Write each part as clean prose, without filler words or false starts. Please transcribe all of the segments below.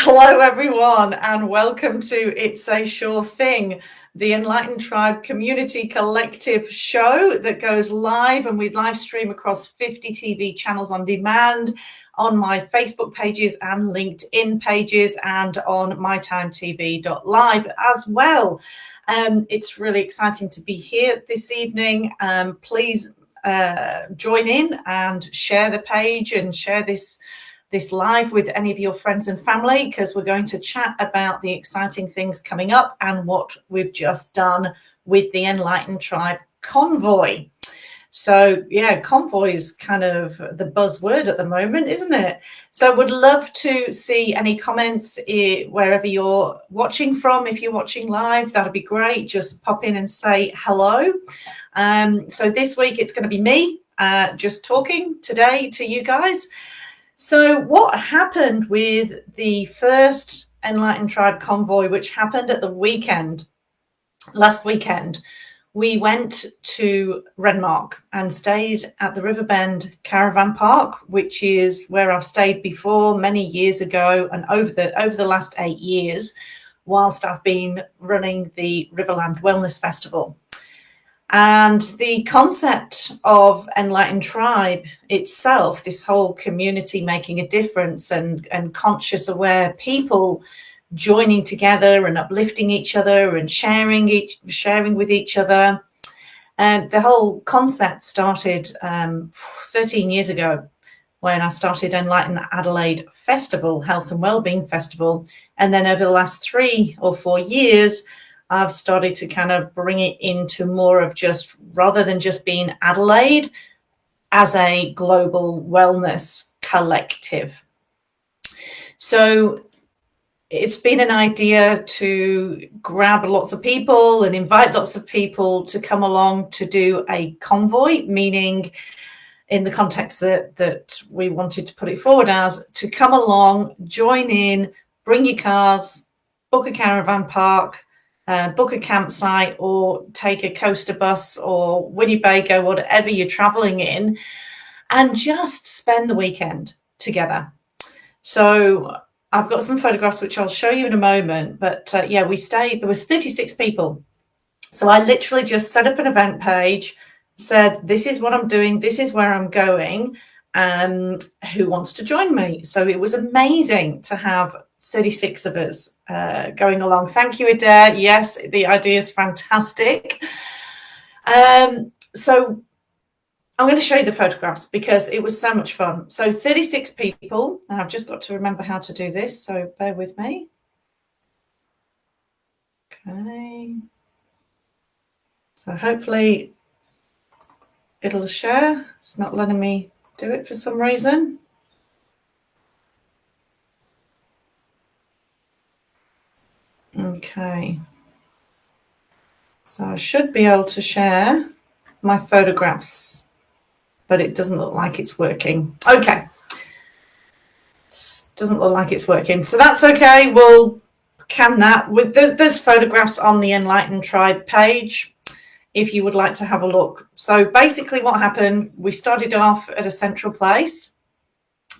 Hello, everyone, and welcome to It's a Sure Thing, the Enlightened Tribe Community Collective show that goes live, and we live stream across 50 TV channels on demand on my Facebook pages and LinkedIn pages and on mytimetv.live as well. It's really exciting to be here this evening. Please join in and share the page and share this live with any of your friends and family, because we're going to chat about the exciting things coming up and what we've just done with the Enlightened Tribe Convoy. So yeah, convoy is kind of the buzzword at the moment, isn't it? So would love to see any comments wherever you're watching from. If you're watching live, that'd be great. Just pop in and say hello. So this week it's going to be me just talking today to you guys. So what happened with the first Enlightened Tribe Convoy, which happened at the weekend, last weekend? We went to Renmark and stayed at the Riverbend Caravan Park, which is where I've stayed before many years ago, and over the last 8 years, whilst I've been running the Riverland Wellness Festival. And the concept of Enlightened Tribe itself, this whole community making a difference and conscious, aware people joining together and uplifting each other and sharing with each other. And the whole concept started 13 years ago when I started Enlighten Adelaide Festival, Health and Wellbeing Festival. And then over the last 3 or 4 years, I've started to kind of bring it into more of just, rather than just being Adelaide, as a global wellness collective. So it's been an idea to grab lots of people and invite lots of people to come along to do a convoy, meaning in the context that we wanted to put it forward as, to come along, join in, bring your cars, book a caravan park, book a campsite, or take a coaster bus or Winnebago, whatever you're traveling in, and just spend the weekend together. So I've got some photographs which I'll show you in a moment, but yeah, we stayed, there was 36 people. So I literally just set up an event page, said, this is what I'm doing, this is where I'm going, who wants to join me? So it was amazing to have 36 of us going along. Thank you, Adair. Yes, the idea is fantastic. So I'm going to show you the photographs because it was so much fun. So 36 people, and I've just got to remember how to do this, so bear with me. Okay. So hopefully it'll share. It's not letting me do it for some reason. Okay, so I should be able to share my photographs, but it doesn't look like it's working. Okay, doesn't look like it's working, so that's okay. We'll can that. There's photographs on the Enlightened Tribe page if you would like to have a look. So basically what happened, we started off at a central place,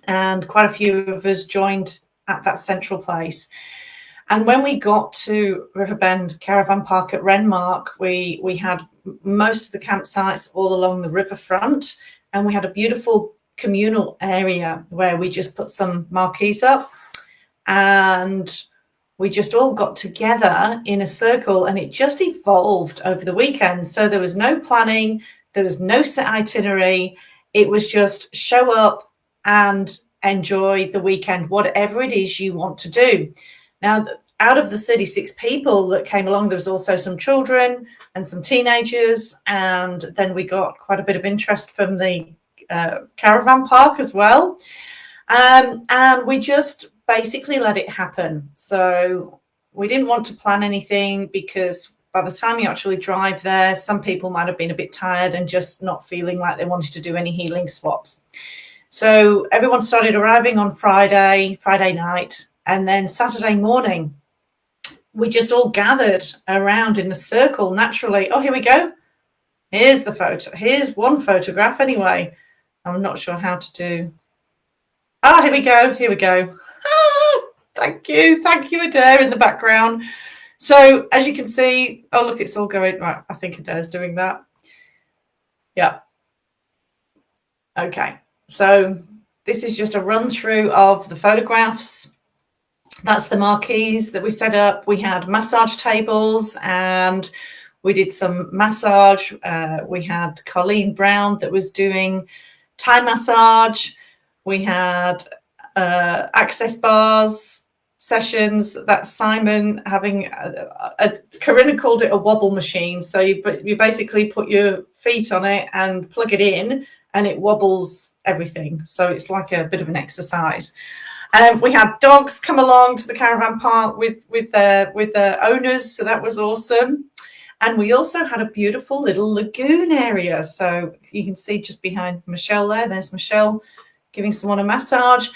and quite a few of us joined at that central place. And when we got to Riverbend Caravan Park at Renmark, we had most of the campsites all along the riverfront, and we had a beautiful communal area where we just put some marquees up, and we just all got together in a circle, and it just evolved over the weekend. So there was no planning, there was no set itinerary. It was just show up and enjoy the weekend, whatever it is you want to do. Now, out of the 36 people that came along, there was also some children and some teenagers, and then we got quite a bit of interest from the caravan park as well. And we just basically let it happen. So we didn't want to plan anything, because by the time you actually drive there, some people might have been a bit tired and just not feeling like they wanted to do any healing swaps. So everyone started arriving on Friday night. And then Saturday morning, we just all gathered around in a circle naturally. Oh, here we go. Here's the photo. Here's one photograph anyway. I'm not sure how to do. Oh, here we go. Here we go. Thank you, Adair in the background. So as you can see, oh look, it's all going right. I think Adair's doing that. Yeah. Okay. So this is just a run through of the photographs. That's the marquees that we set up. We had massage tables and we did some massage. We had Colleen Brown that was doing Thai massage. We had access bars sessions. That's Simon having Corinna called it a wobble machine. So you basically put your feet on it and plug it in and it wobbles everything. So it's like a bit of an exercise. We had dogs come along to the caravan park with their owners. So that was awesome. And we also had a beautiful little lagoon area. So you can see just behind Michelle there's Michelle giving someone a massage.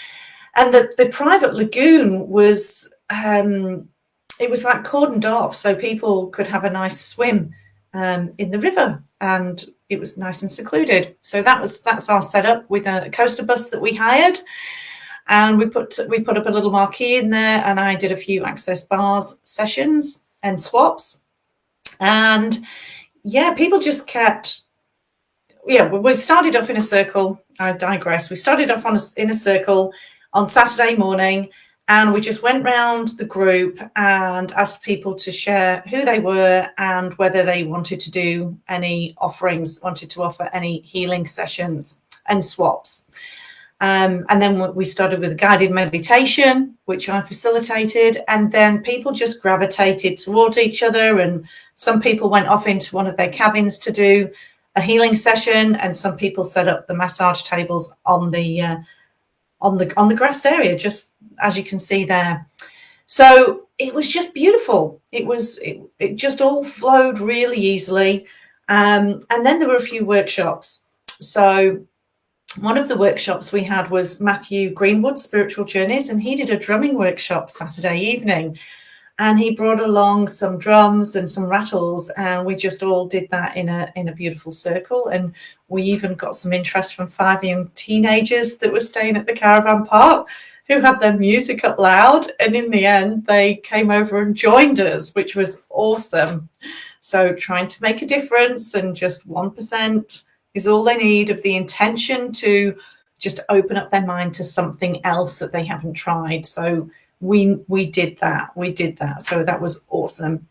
And the private lagoon was, it was like cordoned off so people could have a nice swim in the river. And it was nice and secluded. So that's our setup with a coaster bus that we hired. And we put up a little marquee in there and I did a few access bars sessions and swaps. And yeah, people just kept, we started off in a circle. I digress. We started off in a circle on Saturday morning and we just went round the group and asked people to share who they were and whether they wanted to do any offerings, wanted to offer any healing sessions and swaps. And then we started with a guided meditation, which I facilitated, and then people just gravitated towards each other. And some people went off into one of their cabins to do a healing session, and some people set up the massage tables on the grassed area, just as you can see there. So it was just beautiful. It just all flowed really easily. And then there were a few workshops. So one of the workshops we had was Matthew Greenwood's Spiritual Journeys, and he did a drumming workshop Saturday evening. And he brought along some drums and some rattles, and we just all did that in a beautiful circle. And we even got some interest from 5 young teenagers that were staying at the caravan park who had their music up loud. And in the end, they came over and joined us, which was awesome. So trying to make a difference, and just 1% is all they need of the intention to just open up their mind to something else that they haven't tried. So we did that. So that was awesome.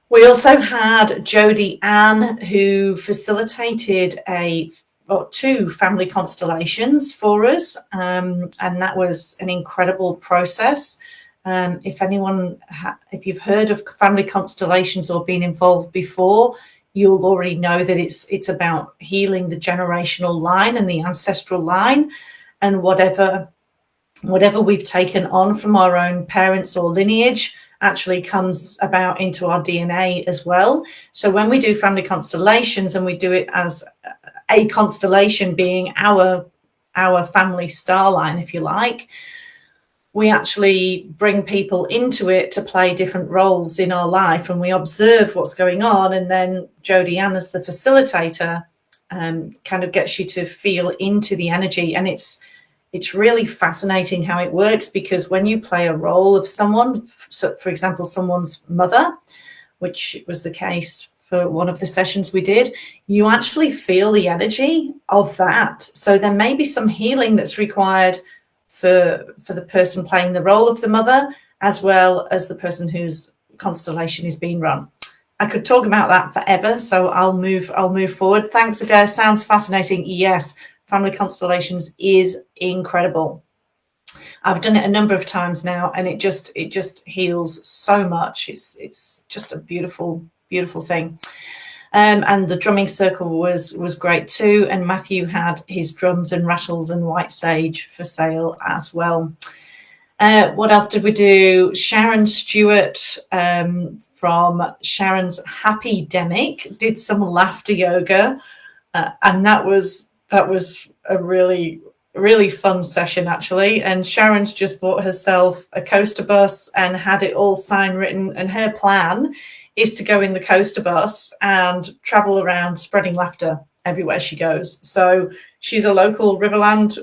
We also had Jodie Ann, who facilitated 2 family constellations for us. And that was an incredible process. If you've heard of family constellations or been involved before, you'll already know that it's about healing the generational line and the ancestral line, and whatever we've taken on from our own parents or lineage actually comes about into our DNA as well. So when we do family constellations, and we do it as a constellation being our family star line, if you like, we actually bring people into it to play different roles in our life, and we observe what's going on. And then Jodie Ann, as the facilitator, kind of gets you to feel into the energy. And it's really fascinating how it works, because when you play a role of someone, so for example, someone's mother, which was the case for one of the sessions we did, you actually feel the energy of that. So there may be some healing that's required for the person playing the role of the mother, as well as the person whose constellation is being run. I could talk about that forever, so I'll move forward. Thanks, Adair. Sounds fascinating. Yes, family constellations is incredible. I've done it a number of times now, and it just heals so much. It's just a beautiful, beautiful thing. And the drumming circle was great too. And Matthew had his drums and rattles and white sage for sale as well. What else did we do? Sharon Stewart from Sharon's Happy Demic did some laughter yoga, and that was a really, really fun session actually. And Sharon's just bought herself a coaster bus and had it all sign written, and her plan is to go in the coaster bus and travel around spreading laughter everywhere she goes. So she's a local Riverland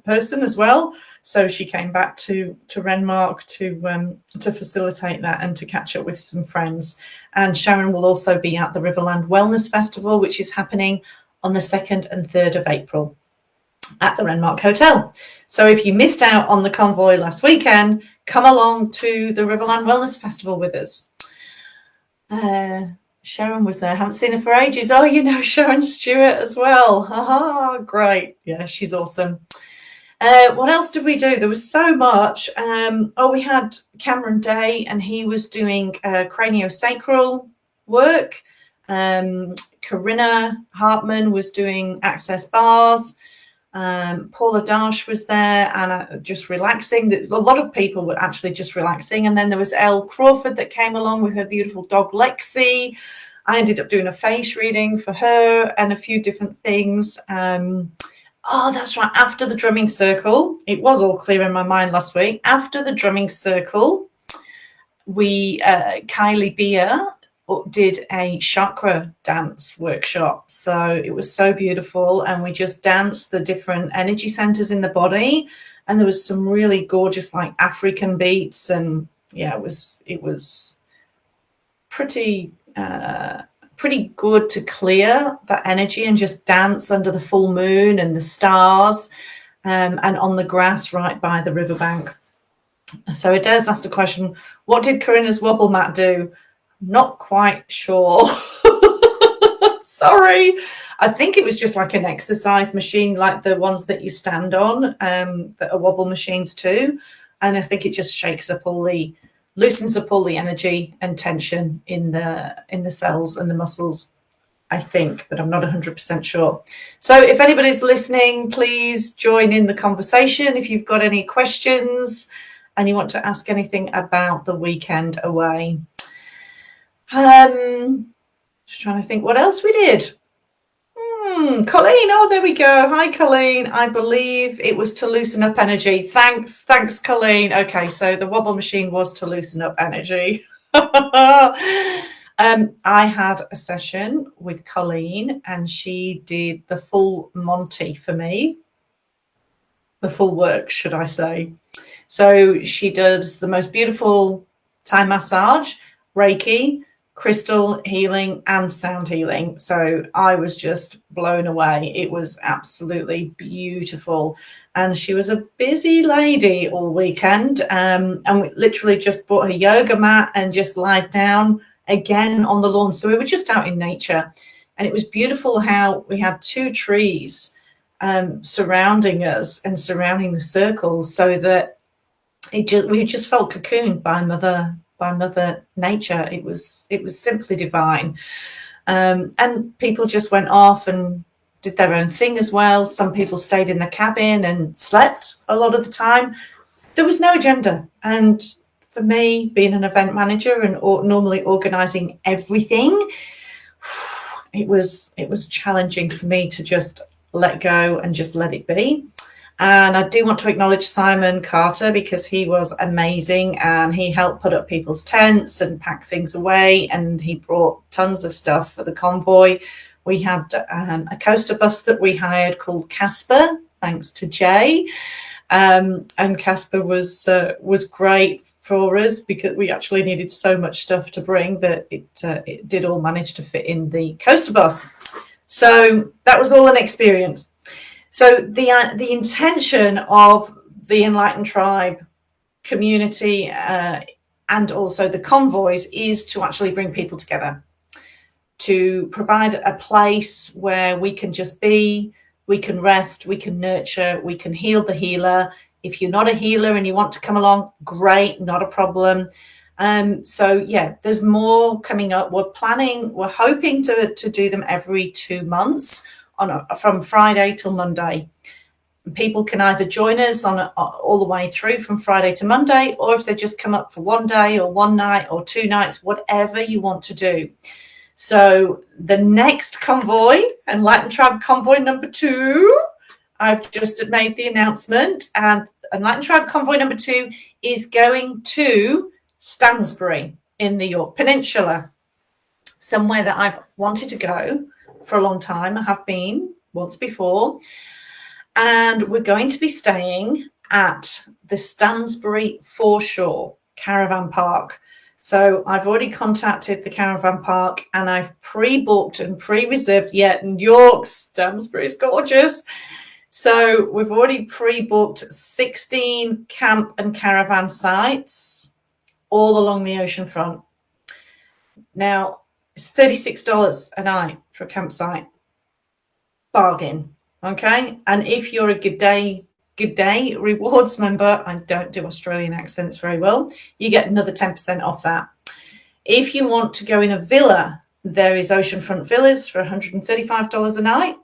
person as well. So she came back to Renmark to facilitate that and to catch up with some friends. And Sharon will also be at the Riverland Wellness Festival, which is happening on the 2nd and 3rd of April at the Renmark Hotel. So if you missed out on the convoy last weekend, come along to the Riverland Wellness Festival with us. Sharon was there. Haven't seen her for ages. Oh, you know Sharon Stewart as well. Great. Yeah, she's awesome. What else did we do? There was so much. We had Cameron Day, and he was doing craniosacral work. Corinna Hartman was doing access bars. Paula Darsh was there and just relaxing. A lot of people were actually just relaxing. And then there was Elle Crawford that came along with her beautiful dog Lexi. I ended up doing a face reading for her and a few different things. That's right. After the drumming circle, it was all clear in my mind last week. After the drumming circle, Kylie Beer did a chakra dance workshop. So it was so beautiful. And we just danced the different energy centers in the body. And there was some really gorgeous, like African beats. And yeah, it was pretty good to clear that energy and just dance under the full moon and the stars and on the grass right by the riverbank. So Adair's asked a question, what did Corinna's wobble mat do? Not quite sure. Sorry. I think it was just like an exercise machine, like the ones that you stand on, that are wobble machines too. And I think it just loosens up all the energy and tension in the cells and the muscles, I think, but I'm not 100% sure. So if anybody's listening, please join in the conversation. If you've got any questions and you want to ask anything about the weekend away. Just trying to think what else we did. Colleen, there we go. Hi, Colleen. I believe it was to loosen up energy. Thanks, Colleen. Okay, so the wobble machine was to loosen up energy. I had a session with Colleen and she did the full Monty for me. The full work, should I say. So she does the most beautiful Thai massage, Reiki, crystal healing and sound healing. So I was just blown away. It was absolutely beautiful. And she was a busy lady all weekend. And we literally just bought a yoga mat and just lied down again on the lawn. So we were just out in nature. And it was beautiful how we had 2 trees surrounding us and surrounding the circles, so that we just felt cocooned by Mother Nature. It was simply divine. And people just went off and did their own thing as well. Some people stayed in the cabin and slept a lot of the time. There was no agenda. And for me, being an event manager and normally organizing everything, it was challenging for me to just let go and just let it be. And I do want to acknowledge Simon Carter, because he was amazing and he helped put up people's tents and pack things away, and he brought tons of stuff for the convoy. We had a coaster bus that we hired called Casper, thanks to Jay. And Casper was great for us because we actually needed so much stuff to bring that it did all manage to fit in the coaster bus. So that was all an experience. So the intention of the Enlightened Tribe community and also the convoys is to actually bring people together, to provide a place where we can just be, we can rest, we can nurture, we can heal the healer. If you're not a healer and you want to come along, great, not a problem. So yeah, there's more coming up. We're hoping to do them every 2 months from Friday till Monday. People can either join us all the way through from Friday to Monday, or if they just come up for one day or one night or 2 nights, whatever you want to do. So the next convoy, Enlightened Tribe Convoy number 2, I've just made the announcement, and Enlightened Tribe Convoy number 2 is going to Stansbury in the York Peninsula, somewhere that I've wanted to go for a long time. I have been once before, and we're going to be staying at the Stansbury Foreshore Caravan Park. So I've already contacted the caravan park and I've pre-booked and pre-reserved. Yet New York, Stansbury is gorgeous. So we've already pre-booked 16 camp and caravan sites all along the ocean front. Now, it's $36 a night for a campsite. Bargain, okay? And if you're a Good Day Rewards member, I don't do Australian accents very well, you get another 10% off that. If you want to go in a villa, there is oceanfront villas for $135 a night.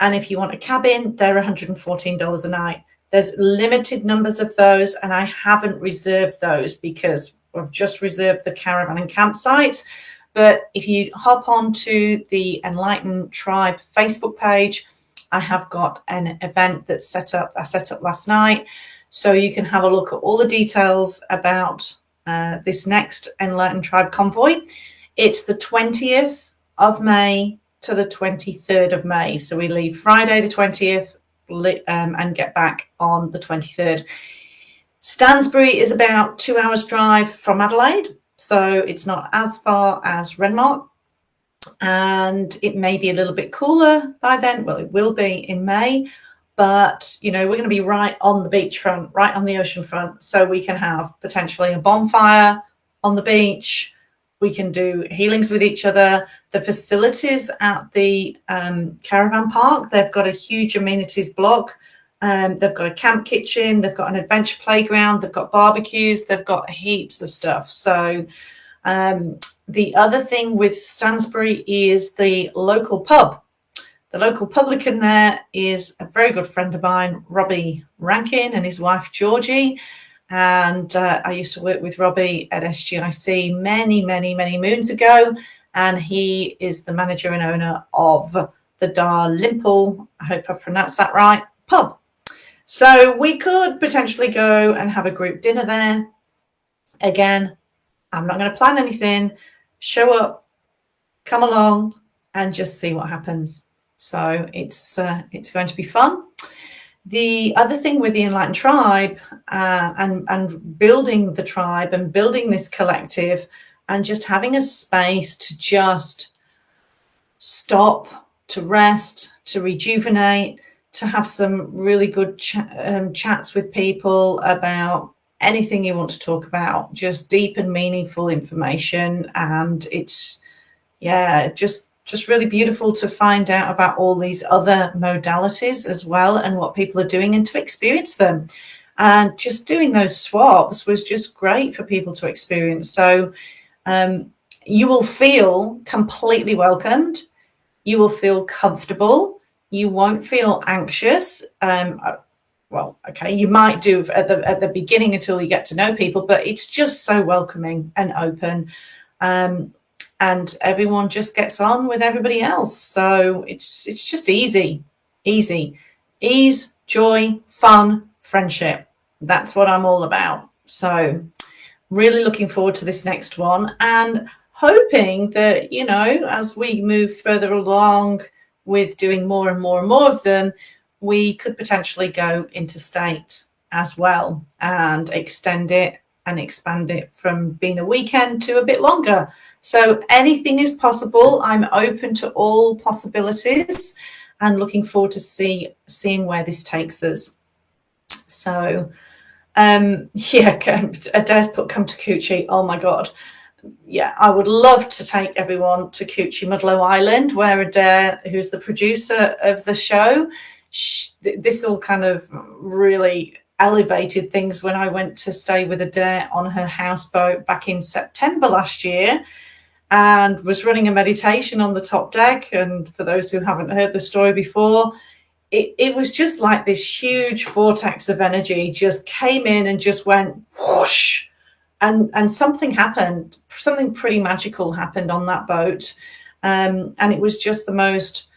And if you want a cabin, they're $114 a night. There's limited numbers of those, and I haven't reserved those because I've just reserved the caravan and campsites. But if you hop onto the Enlighten Tribe Facebook page, I have got an event that's I set up last night. So you can have a look at all the details about this next Enlighten Tribe convoy. It's the 20th of May to the 23rd of May. So we leave Friday the 20th and get back on the 23rd. Stansbury is about 2 hours drive from Adelaide. So it's not as far as Renmark. And it may be a little bit cooler by then. Well, it will be in May. But, you know, we're going to be right on the beachfront, right on the ocean front. So we can have potentially a bonfire on the beach. We can do healings with each other. The facilities at the caravan park, they've got a huge amenities block. They've got a camp kitchen. They've got an adventure playground. They've got barbecues. They've got heaps of stuff. So the other thing with Stansbury is the local pub. The local publican there is a very good friend of mine, Robbie Rankin, and his wife, Georgie. And I used to work with Robbie at SGIC many, many, many moons ago. And he is the manager and owner of the Dalrymple, I hope I pronounced that right, pub. So we could potentially go and have a group dinner there. Again, I'm not going to plan anything. Show up, come along, and just see what happens. So it's going to be fun. The other thing with the Enlightened Tribe and building the tribe and building this collective and just having a space to just stop, to rest, to rejuvenate, to have some really good chats with people about anything you want to talk about, just deep and meaningful information. And it's, just really beautiful to find out about all these other modalities as well and what people are doing and to experience them. And just doing those swaps was just great for people to experience. So you will feel completely welcomed. You will feel comfortable. You won't feel anxious. Well, okay, you might do at the beginning until you get to know people, but it's just so welcoming and open. And everyone just gets on with everybody else. So it's just easy. Ease, joy, fun, friendship. That's what I'm all about. So really looking forward to this next one and hoping that, you know, as we move further along with doing more and more and more of them, we could potentially go interstate as well and extend it and expand it from being a weekend to a bit longer. So anything is possible. I'm open to all possibilities and looking forward to seeing where this takes us. So, Adair's put come to Coochie. Oh my God. Yeah, I would love to take everyone to Coochie Mudlow Island, where Adair, who's the producer of the show, this all kind of really elevated things when I went to stay with Adair on her houseboat back in September last year and was running a meditation on the top deck. And for those who haven't heard the story before, it was just like this huge vortex of energy just came in and just went whoosh. And something happened, something pretty magical happened on that boat. And it was just the most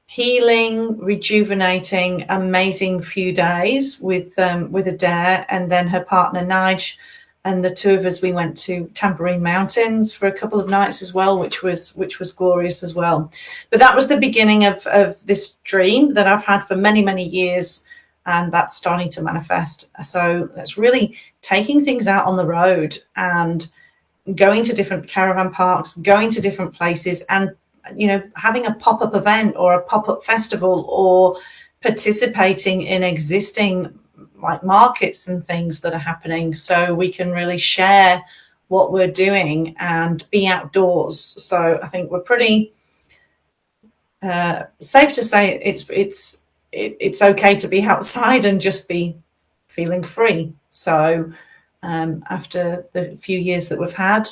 healing, rejuvenating, amazing few days with Adair and then her partner Nige, and the two of us, we went to Tambourine Mountains for a couple of nights as well, which was glorious as well. But that was the beginning of this dream that I've had for many, many years, and that's starting to manifest. So that's really taking things out on the road and going to different caravan parks, going to different places, and having a pop-up event or a pop-up festival, or participating in existing like markets and things that are happening, so we can really share what we're doing and be outdoors. So I think we're pretty safe to say it's okay to be outside and just be feeling free. So after the few years that we've had,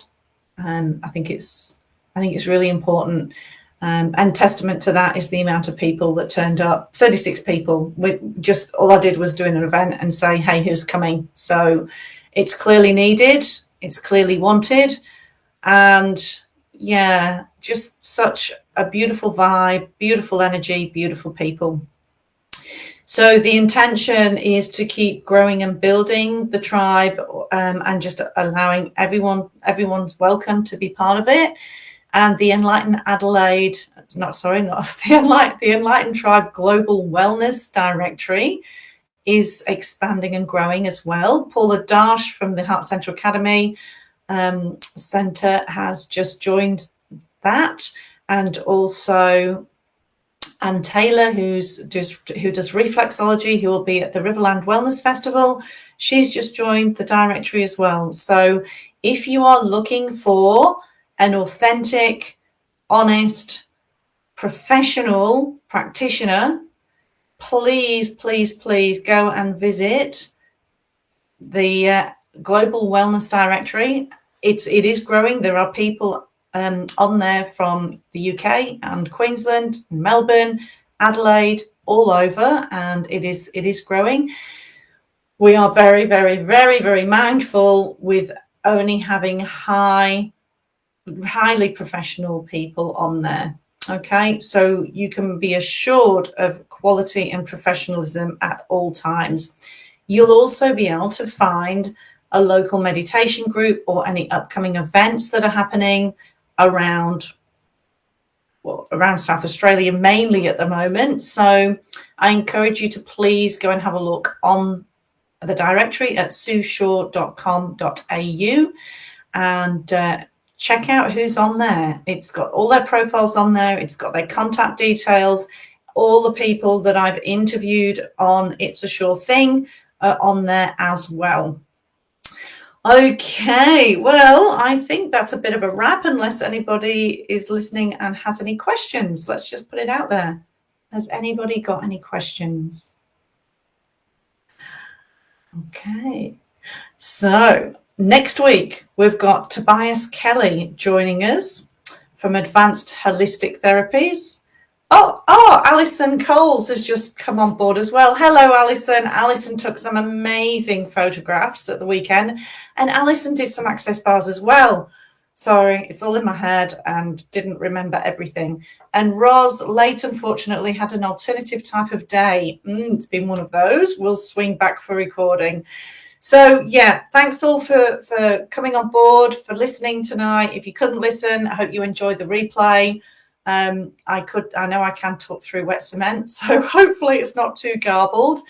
I think it's really important. And testament to that is the amount of people that turned up. 36 people. Just all I did was do an event and say, hey, who's coming? So it's clearly needed, it's clearly wanted, and yeah, just such a beautiful vibe, beautiful energy, beautiful people. So the intention is to keep growing and building the tribe, and just allowing everyone's welcome to be part of it. And the Enlighten Adelaide, the Enlighten Tribe Global Wellness Directory is expanding and growing as well. Paula Darsh from the Heart Centre Academy Centre has just joined that, and also Anne Taylor, who does reflexology, who will be at the Riverland Wellness Festival. She's just joined the directory as well. So if you are looking for an authentic, honest, professional practitioner, please, please, please go and visit the Global Wellness Directory. It is growing. There are people on there from the UK and Queensland, Melbourne, Adelaide, all over, and it is growing. We are very, very, very, very mindful with only having highly professional people on there. Okay, so you can be assured of quality and professionalism at all times. You'll also be able to find a local meditation group or any upcoming events that are happening around South Australia, mainly at the moment. So I encourage you to please go and have a look on the directory at sueshaw.com.au and check out who's on there. It's got all their profiles on there. It's got their contact details. All the people that I've interviewed on It's a Sure Thing are on there as well. Okay, well, I think that's a bit of a wrap, unless anybody is listening and has any questions. Let's just put it out there. Has anybody got any questions? Okay, so next week we've got Tobias Kelly joining us from Advanced Holistic Therapies. Oh, Alison Coles has just come on board as well. Hello, Alison. Alison took some amazing photographs at the weekend, and Alison did some access bars as well. Sorry, it's all in my head and didn't remember everything. And Roz late, unfortunately, had an alternative type of day. It's been one of those. We'll swing back for recording. So, yeah, thanks all for coming on board, for listening tonight. If you couldn't listen, I hope you enjoyed the replay. I know I can talk through wet cement, so hopefully it's not too garbled.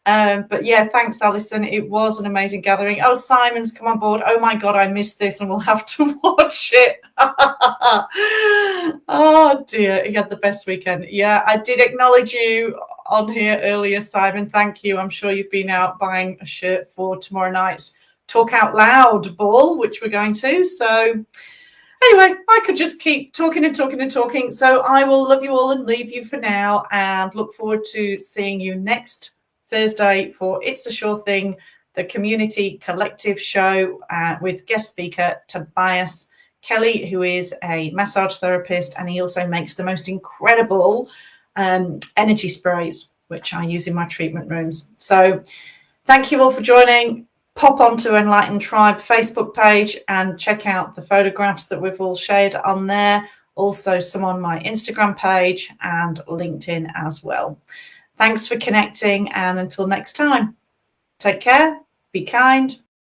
But yeah, thanks, Alison. It was an amazing gathering. Oh, Simon's come on board. Oh my God, I missed this and we'll have to watch it. Oh dear, he had the best weekend. Yeah, I did acknowledge you on here earlier, Simon. Thank you. I'm sure you've been out buying a shirt for tomorrow night's Talk Out Loud ball, which we're going to. So anyway, I could just keep talking and talking and talking. So I will love you all and leave you for now, and look forward to seeing you next Thursday for It's a Sure Thing, the community collective show with guest speaker Tobias Kelly, who is a massage therapist, and he also makes the most incredible energy sprays, which I use in my treatment rooms. So thank you all for joining. Pop onto Enlighten Tribe Facebook page and check out the photographs that we've all shared on there. Also some on my Instagram page and LinkedIn as well. Thanks for connecting, and until next time, take care, be kind,